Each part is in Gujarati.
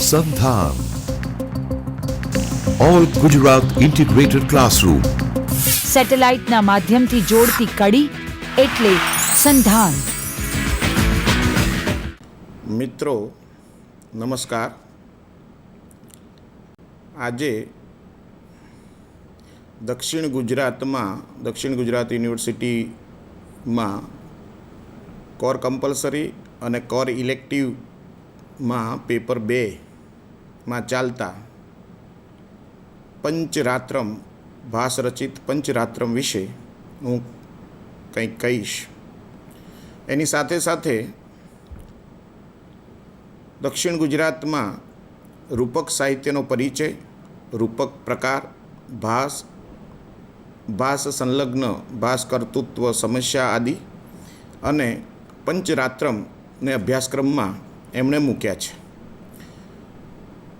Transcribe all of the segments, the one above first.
સંધાન ઓલ ગુજરાત ઇન્ટિગ્રેટેડ ક્લાસરૂમ. સેટેલાઇટના માધ્યમથી જોડતી કડી એટલે સંધાન. મિત્રો નમસ્કાર. આજે દક્ષિણ ગુજરાત યુનિવર્સિટીમાં કોર કમ્પલસરી અને કોર ઇલેક્ટિવમાં પેપર 2માં ચાલતા પંચરાત્રમ ભાસરચિત પંચરાત્રમ વિશે હું કંઈક કહીશ. એની સાથે સાથે દક્ષિણ ગુજરાતમાં રૂપક સાહિત્યનો પરિચય, રૂપક પ્રકાર, ભાસ સંલગ્ન ભાસ કર્તૃત્વ સમસ્યા આદિ અને પંચરાત્રમને અભ્યાસક્રમમાં એમણે મૂક્યા છે.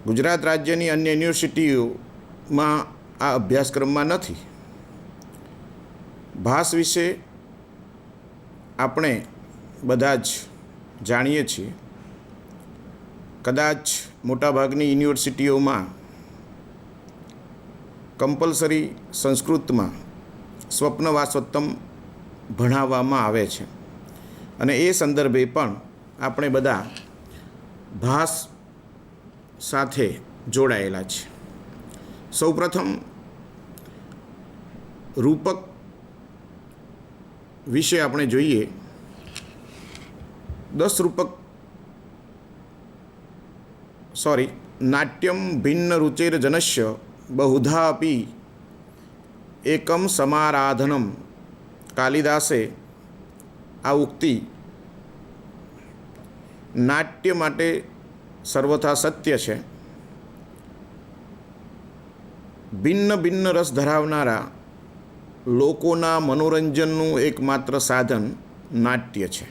ગુજરાત રાજ્યની અન્ય યુનિવર્સિટીઓમાં આ અભ્યાસક્રમમાં નથી. ભાસ વિશે આપણે બધા જ જાણીએ છીએ. કદાચ મોટાભાગની યુનિવર્સિટીઓમાં કમ્પલસરી સંસ્કૃતમાં સ્વપ્નવાસોત્તમ ભણાવવામાં આવે છે અને એ સંદર્ભે પણ આપણે બધા ભાસ સાથે જોડાયેલા છે. સૌપ્રથમ રૂપક વિશે આપણે જોઈએ. 10 રૂપક નાટ્યમ ભિન્ન રુચિર્જનસ્ય બહુધા અપી એકમ સમારાધનમ. કાલિદાસે આ ઉક્તિ નાટ્ય માટે સર્વથા સત્ય છે. ભિન્ન ભિન્ન રસ ધરાવનારા લોકોના મનોરંજનનું એકમાત્ર સાધન નાટ્ય છે.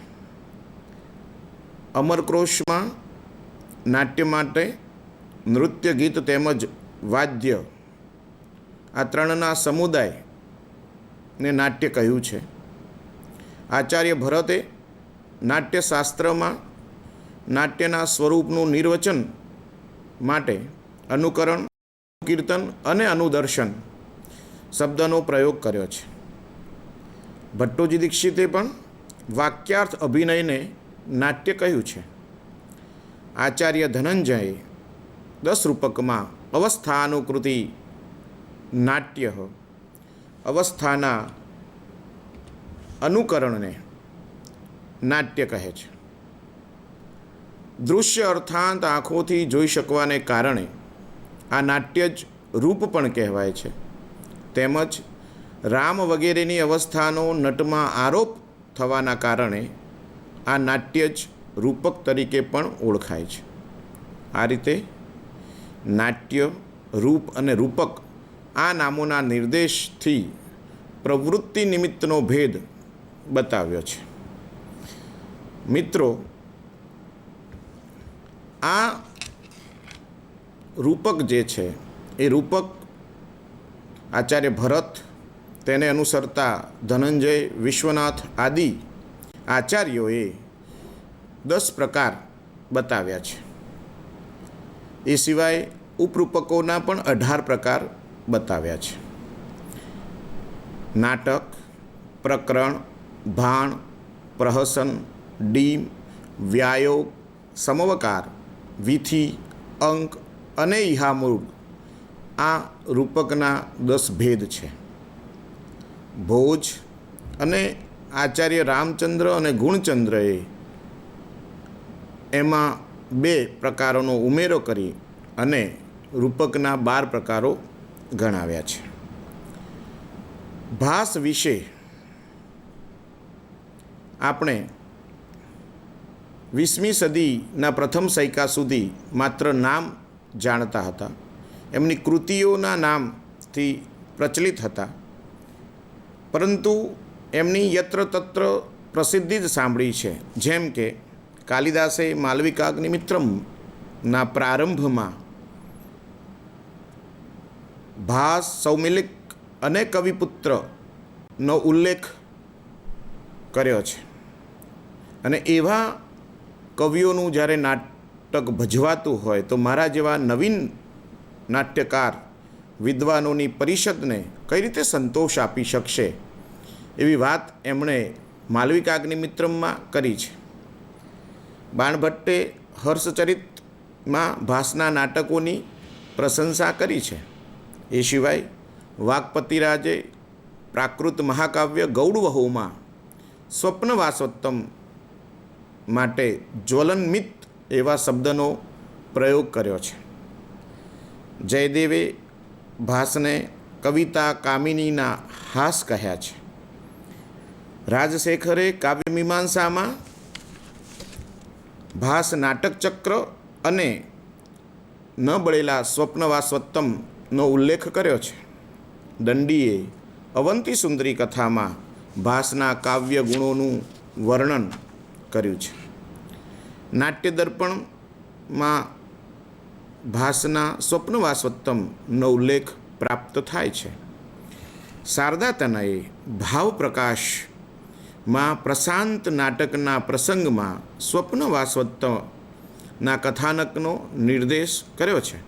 અમરકોશમાં નાટ્ય માટે નૃત્ય, ગીત તેમજ વાદ્ય આ ત્રણના સમુદાયને નાટ્ય કહ્યું છે. આચાર્ય ભરતે નાટ્યશાસ્ત્રમાં નાટ્યના સ્વરૂપનું નિર્વચન માટે અનુકરણ, કીર્તન અને અનુદર્શન શબ્દનો પ્રયોગ કર્યો છે. ભટ્ટોજી દીક્ષિતે પણ વાક્યાર્થ અભિનયને નાટ્ય કહ્યું છે. આચાર્ય ધનંજયે 10 રૂપકમાં અવસ્થાનુકૃતિ નાટ્ય, અવસ્થાના અનુકરણને નાટ્ય કહે છે. દૃશ્ય અર્થાંત આંખોથી જોઈ શકવાને કારણે આ નાટ્ય જ રૂપ પણ કહેવાય છે. તેમજ રામ વગેરેની અવસ્થાનો નટમાં આરોપ થવાના કારણે આ નાટ્ય જ રૂપક તરીકે પણ ઓળખાય છે. આ રીતે નાટ્ય, રૂપ અને રૂપક આ નામોના નિર્દેશથી પ્રવૃત્તિ નિમિત્તનો ભેદ બતાવ્યો છે. મિત્રો, આ રૂપક જે છે એ રૂપક આચાર્ય ભરત, તેને અનુસરતા ધનંજય, વિશ્વનાથ આદિ આચાર્યોએ 10 પ્રકાર બતાવ્યા છે. એ સિવાય ઉપરૂપકોના પણ 18 પ્રકાર બતાવ્યા છે. નાટક, પ્રકરણ, ભાણ, પ્રહસન, ડીમ, વ્યાયોગ, સમવકાર, વિધિ, અંક અને ઇહામૃગ આ રૂપકના 10 ભેદ છે. ભોજ અને આચાર્ય રામચંદ્ર અને ગુણચંદ્રએ એમાં 2 પ્રકારોનો ઉમેરો કરી અને રૂપકના 12 પ્રકારો ગણાવ્યા છે. ભાસ વિશે આપણે 20મી સદીના પ્રથમ સૈકા સુધી માત્ર નામ જાણતા હતા. એમની કૃતિઓના નામથી પ્રચલિત હતા, પરંતુ એમની યત્ર તત્ર પ્રસિદ્ધિ જ સાંભળી છે. જેમ કે કાલિદાસે માલવિકાગ્નિમિત્રમના પ્રારંભમાં ભાસ, સૌમિલિક અને કવિપુત્રનો ઉલ્લેખ કર્યો છે અને એવા કવિઓનું જ્યારે નાટક ભજવાતું હોય તો મારા જેવા નવીન નાટ્યકાર વિદ્વાનોની પરિષદને કઈ રીતે સંતોષ આપી શકશે, એવી વાત એમણે માલવિકાગ્નિમિત્રમમાં કરી છે. બાણભટ્ટે હર્ષચરિતમાં ભાસના નાટકોની પ્રશંસા કરી છે. એ સિવાય વાકપતિરાજે પ્રાકૃત મહાકાવ્ય ગૌડવહુમાં સ્વપ્નવાસોત્તમ માટે જ્વલનમિત એવા શબ્દનો પ્રયોગ કર્યો છે. જયદેવે ભાસને કવિતા કામિનીના હાસ કહ્યા છે. રાજશેખરે કાવ્યમીમાંસામાં ભાસ નાટકચક્ર અને ન બળેલા સ્વપ્નવાસોત્તમનો ઉલ્લેખ કર્યો છે. દંડીએ અવંતી સુંદરી કથામાં ભાસના કાવ્ય ગુણોનું વર્ણન કર્યું છે. નાટ્ય દર્પણમાં ભાસના સ્વપ્નવાસોત્તમનો ઉલ્લેખ પ્રાપ્ત થાય છે. શારદા તનયે ભાવપ્રકાશમાં પ્રશાંત નાટકના પ્રસંગમાં સ્વપ્નવાસોત્તમના કથાનકનો નિર્દેશ કર્યો છે.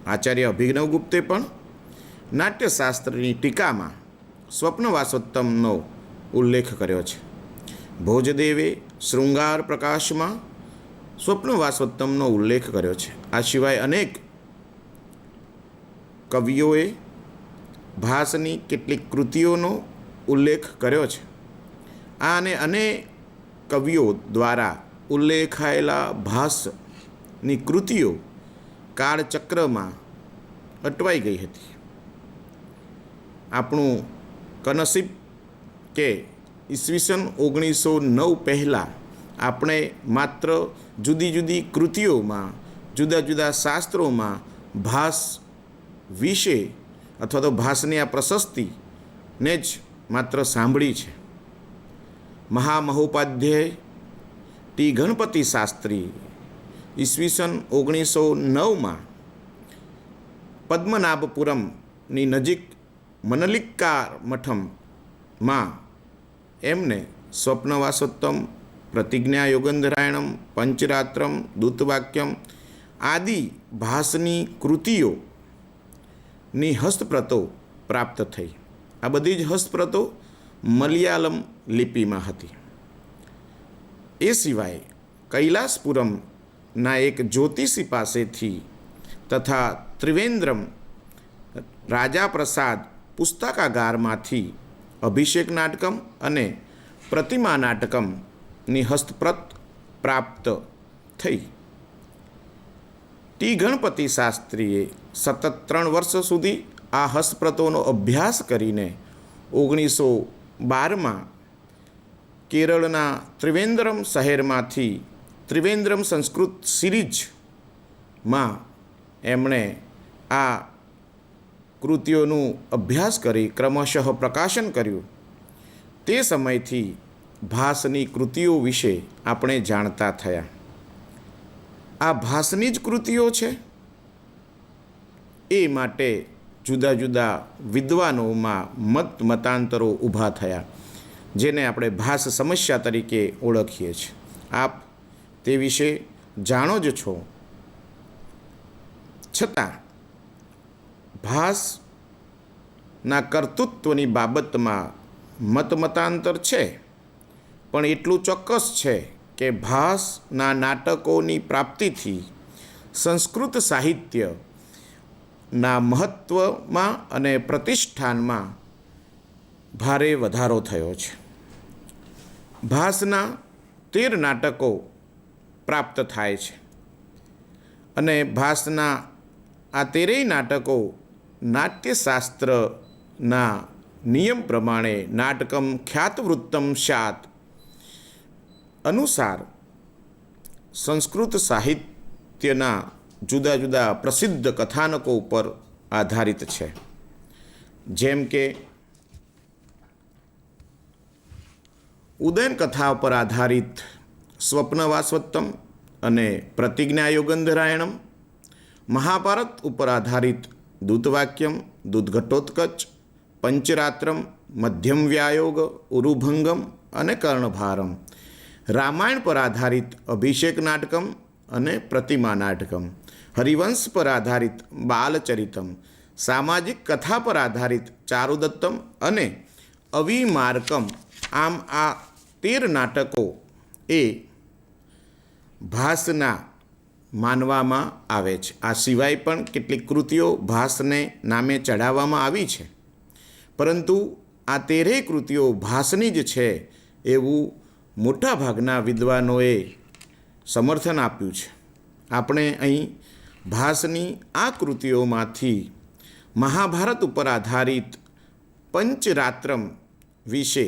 આચાર્ય અભિનવગુપ્તે પણ નાટ્યશાસ્ત્રની ટીકામાં સ્વપ્નવાસોત્તમનો ઉલ્લેખ કર્યો છે. ભોજદેવે શૃંગાર પ્રકાશમાં સ્વપ્નવાસોત્તમનો ઉલ્લેખ કર્યો છે. આ સિવાય અનેક કવિઓએ ભાસની કેટલીક કૃતિઓનો ઉલ્લેખ કર્યો છે. આ અને અનેક કવિઓ દ્વારા ઉલ્લેખાયેલા ભાસની કૃતિઓ કાળચક્રમાં અટવાઈ ગઈ હતી. આપણું કનસીબ કે ઈસવીસન 1909 પહેલાં આપણે માત્ર જુદી જુદી કૃતિઓમાં, જુદા જુદા શાસ્ત્રોમાં ભાસ વિશે અથવા તો ભાસની આ પ્રશસ્તિને જ માત્ર સાંભળી છે. મહામહોપાધ્યાય ટી ગણપતિ શાસ્ત્રી ઈસવીસન 1909માં પદ્મનાભપુરમની નજીક મનલિક્કાર મઠમમાં એમને સ્વપ્નવાસોત્તમ, પ્રતિજ્ઞા યોગંધરાયણમ, પંચરાત્રમ, દૂતવાક્યમ આદિ ભાસની કૃતિઓની હસ્તપ્રતો પ્રાપ્ત થઈ. આ બધી જ હસ્તપ્રતો મલયાલમ લિપિમાં હતી. એ સિવાય કૈલાસપુરમના એક જ્યોતિષી પાસેથી તથા ત્રિવેન્દ્રમ રાજાપ્રસાદ પુસ્તકાગારમાંથી અભિષેક નાટકમ અને પ્રતિમા નાટકમની હસ્તપ્રત પ્રાપ્ત થઈ. ટી ગણપતિ શાસ્ત્રીએ સતત 3 વર્ષ સુધી આ હસ્તપ્રતોનો અભ્યાસ કરીને 1912માં કેરળના ત્રિવેન્દ્રમ શહેરમાંથી ત્રિવેન્દ્રમ સંસ્કૃત સિરીઝમાં એમણે આ કૃતિઓનું અભ્યાસ કરી ક્રમશઃ પ્રકાશન કર્યું. તે સમયથી ભાસની કૃતિઓ વિશે આપણે જાણતા થયા. આ ભાસની જ કૃતિઓ છે એ માટે જુદા જુદા વિદ્વાનોમાં મતાંતરો ઊભા થયા, જેને આપણે ભાસ સમસ્યા તરીકે ઓળખીએ છીએ. આપ તે વિશે જાણો જ છો. છતાં ભાસના કર્તૃત્વની બાબતમાં મતાંતર છે, પણ એટલું ચોક્કસ છે કે ભાસના નાટકોની પ્રાપ્તિથી સંસ્કૃત સાહિત્યના મહત્ત્વમાં અને પ્રતિષ્ઠાનમાં ભારે વધારો થયો છે. ભાસના 13 નાટકો પ્રાપ્ત થાય છે અને ભાસના આ 13 નાટકો નાટ્યશાસ્ત્રના નિયમ પ્રમાણે નાટકમ ખ્યાતવૃત્તમ સ્યાત અનુસાર સંસ્કૃત સાહિત્યના જુદા જુદા પ્રસિદ્ધ કથાનકો ઉપર આધારિત છે. જેમ કે ઉદયન કથા પર આધારિત સ્વપ્નવાસોત્તમ અને પ્રતિજ્ઞા યોગંધરાયણમ, મહાભારત ઉપર આધારિત દૂતવાક્યમ, દૂતઘટોત્કચ, પંચરાત્રમ, મધ્યમ વ્યાયોગ, ઉરુભંગમ અને કર્ણભારમ, રામાયણ પર આધારિત અભિષેક નાટકમ અને પ્રતિમા નાટકમ, હરિવંશ પર આધારિત બાલચરિતમ, સામાજિક કથા પર આધારિત ચારુદત્તમ અને અવિમાર્કમ. આમ આ 13 નાટકો એ ભાસના માનવામાં આવે છે. આ સિવાય પણ કેટલીક કૃતિઓ ભાસને નામે ચઢાવવામાં આવી છે, પરંતુ આ 13 કૃતિઓ ભાસની જ છે એવું મોટાભાગના વિદ્વાનોએ સમર્થન આપ્યું છે. આપણે અહીં ભાસની આ કૃતિઓમાંથી મહાભારત ઉપર આધારિત પંચરાત્રમ વિશે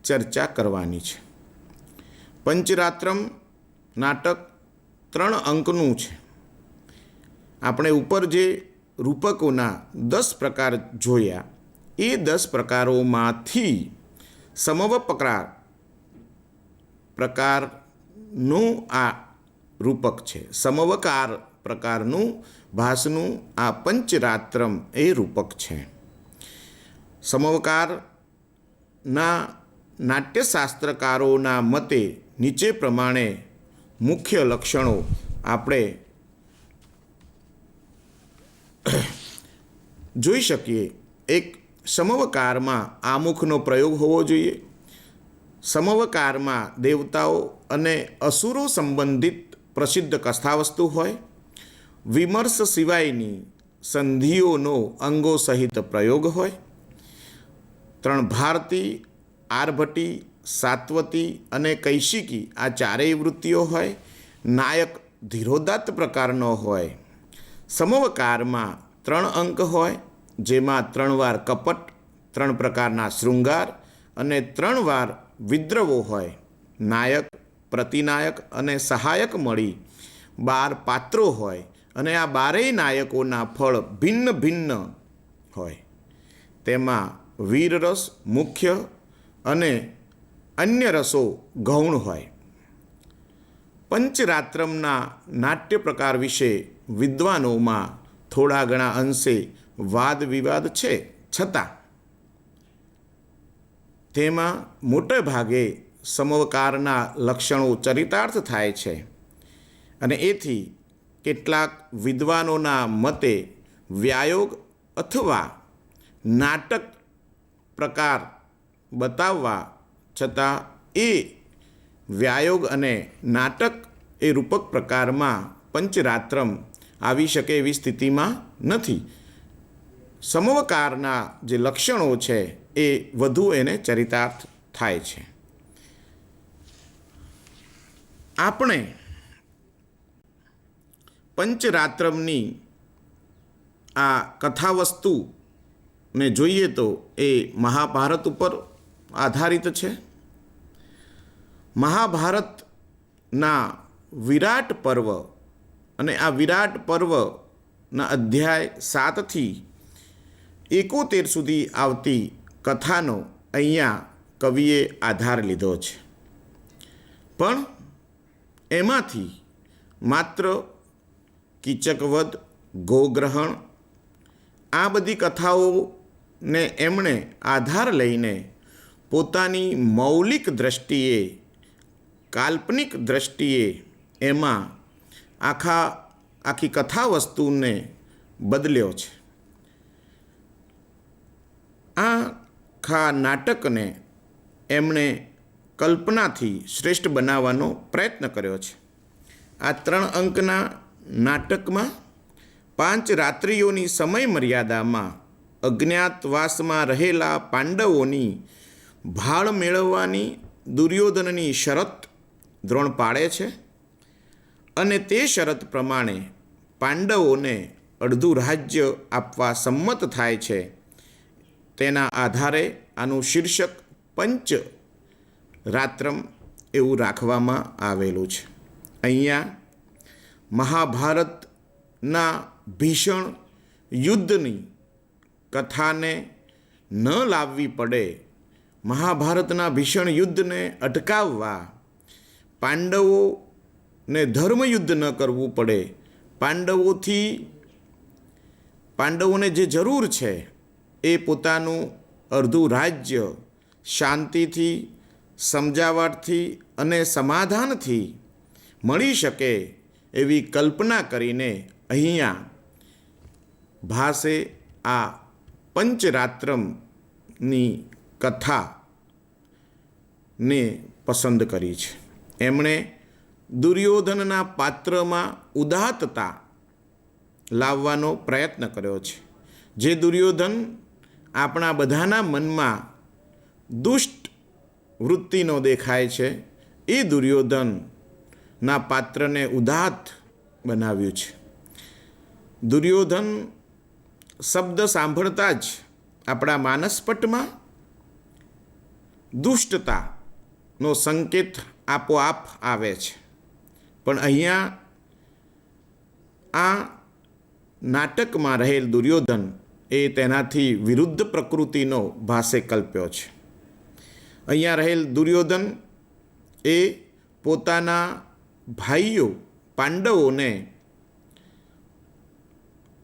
ચર્ચા કરવાની છે. પંચરાત્રમ નાટક 3 અંકનું છે. આપણે ઉપર જે રૂપકોના 10 પ્રકાર જોયા એ 10 પ્રકારોમાંથી પ્રકારનું આ રૂપક છે. સમવકાર પ્રકારનું ભાસનું આ પંચરાત્રમ એ રૂપક છે. સમવકારના નાટ્યશાસ્ત્રકારોના મતે નીચે પ્રમાણે મુખ્ય લક્ષણો આપણે જોઈ શકીએ. એક, સમવકારમાં આમુખનો પ્રયોગ હોવો જોઈએ. સમવકારમાં દેવતાઓ અને અસુરો સંબંધિત પ્રસિદ્ધ કથાવસ્તુ હોય. વિમર્શ સિવાયની સંધિઓનો અંગો સહિત પ્રયોગ હોય. 3, ભારતી, આરભટી, સાત્વતી અને કૈશિકી આ 4 વૃત્તિઓ હોય. નાયક ધીરોદાત્ત પ્રકારનો હોય. સમવકારમાં 3 અંક હોય, જેમાં 3 વાર કપટ, 3 પ્રકારના શૃંગાર અને 3 વાર વિદ્રવો હોય. નાયક, પ્રતિનાયક અને સહાયક મળી 12 પાત્રો હોય અને આ 12 નાયકોના ફળ ભિન્ન ભિન્ન હોય. તેમાં વીરરસ મુખ્ય અને અન્ય રસો ગૌણ હોય. પંચરાત્રમના નાટ્ય પ્રકાર વિશે વિદ્વાનોમાં થોડા ઘણા અંશે વાદ વિવાદ છે, છતાં તેમાં મોટે ભાગે સમવકારના લક્ષણો ચરિતાર્થ થાય છે અને એથી કેટલાક વિદ્વાનોના મતે વ્યાયોગ અથવા નાટક પ્રકાર બતાવવા છતાં એ વ્યાયોગ અને નાટક એ રૂપક પ્રકારમાં પંચરાત્રમ આવી શકે એવી સ્થિતિમાં નથી. સમવકારના જે લક્ષણો છે એ વધુ એને ચરિતાર્થ થાય છે. આપણે પંચરાત્રમની આ કથાવસ્તુને જોઈએ તો એ મહાભારત ઉપર આધારિત છે. મહાભારતના વિરાટ પર્વ અને આ વિરાટ પર્વના અધ્યાય 7થી 71 સુધી આવતી કથાનો અહીંયા કવિએ આધાર લીધો છે. પણ એમાંથી માત્ર કીચકવધ, ગોગ્રહણ આ બધી કથાઓને એમણે આધાર લઈને પોતાની મૌલિક દ્રષ્ટિએ, કાલ્પનિક દ્રષ્ટિએ એમાં આખી કથા વસ્તુને બદલ્યો છે. આખા નાટકને એમણે કલ્પનાથી શ્રેષ્ઠ બનાવવાનો પ્રયત્ન કર્યો છે. આ 3 અંકના નાટકમાં 5 રાત્રિઓની સમય મર્યાદામાં અજ્ઞાતવાસમાં રહેલા પાંડવોની ભાળ મેળવવાની દુર્યોધનની શરત દ્રોણ પાડે છે અને તે શરત પ્રમાણે પાંડવોને અડધું રાજ્ય આપવા સંમત થાય છે. તેના આધારે આનું શીર્ષક પંચ રાત્રમ એવું રાખવામાં આવેલું છે. અહીંયા મહાભારતના ભીષણ યુદ્ધની કથાને ન લાવવી પડે, મહાભારતના ભીષણ યુદ્ધને અટકાવવા, પાંડવોને ધર્મયુદ્ધ ન કરવું પડે, પાંડવોને જે જરૂર છે એ પોતાનું અડધું રાજ્ય શાંતિથી, સમજાવટથી અને સમાધાનથી મળી શકે એવી કલ્પના કરીને અહીંયા ભાસે આ પંચરાત્રમની કથાને પસંદ કરી છે. એમણે દુર્યોધનના પાત્રમાં ઉદાત્તતા લાવવાનો પ્રયત્ન કર્યો છે. જે દુર્યોધન આપણા બધાના મનમાં દુષ્ટ વૃત્તિનો દેખાય છે, એ દુર્યોધનના પાત્રને ઉદાત્ત બનાવ્યું છે. દુર્યોધન શબ્દ સાંભળતા જ આપણા માનસપટમાં દુષ્ટતાનો સંકેત આપોઆપ આવે છે. પણ અહીંયા આ નાટકમાં રહેલ દુર્યોધન એ તેનાથી વિરુદ્ધ પ્રકૃતિનો ભાસે કલ્પ્યો છે. અહીંયા રહેલ દુર્યોધન એ પોતાના ભાઈઓ પાંડવોને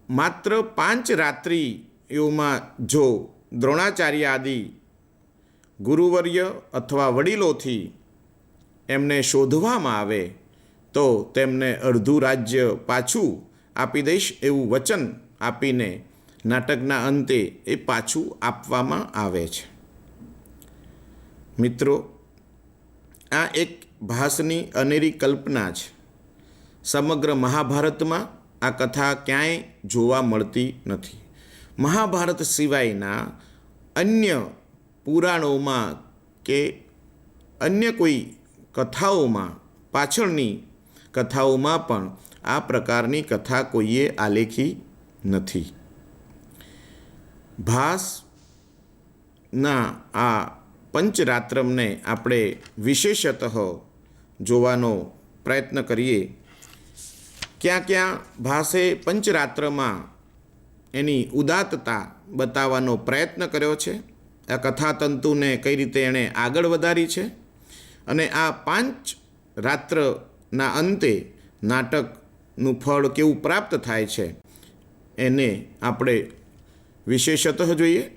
માત્ર 5 રાત્રિઓમાં જો દ્રોણાચાર્ય આદિ ગુરુવર્ય અથવા વડીલોથી એમને શોધવામાં આવે તો તેમને અડધું રાજ્ય પાછું આપી દઈશ એવું વચન આપીને નાટકના અંતે એ પાછું આપવામાં આવે છે. મિત્રો, આ એક ભાસની અનેરી કલ્પના છે. સમગ્ર મહાભારતમાં આ કથા ક્યાંય જોવા મળતી નથી. મહાભારત સિવાયના અન્ય પુરાણોમાં કે અન્ય કોઈ કથાઓમાં, પાછળની કથાઓમાં પણ આ પ્રકારની કથા કોઈએ આલેખી નથી. ભાસના આ પંચરાત્રમને આપણે વિશેષતઃ જોવાનો પ્રયત્ન કરીએ. ક્યાં ક્યાં ભાસે પંચરાત્રમાં એની ઉદાત્તતા બતાવવાનો પ્રયત્ન કર્યો છે, આ કથાતંતુને કઈ રીતે એણે આગળ વધારી છે, અને આ 5 રાત્રના અંતે નાટકનું ફળ કેવું પ્રાપ્ત થાય છે એને આપણે વિશેષતઃ જોઈએ.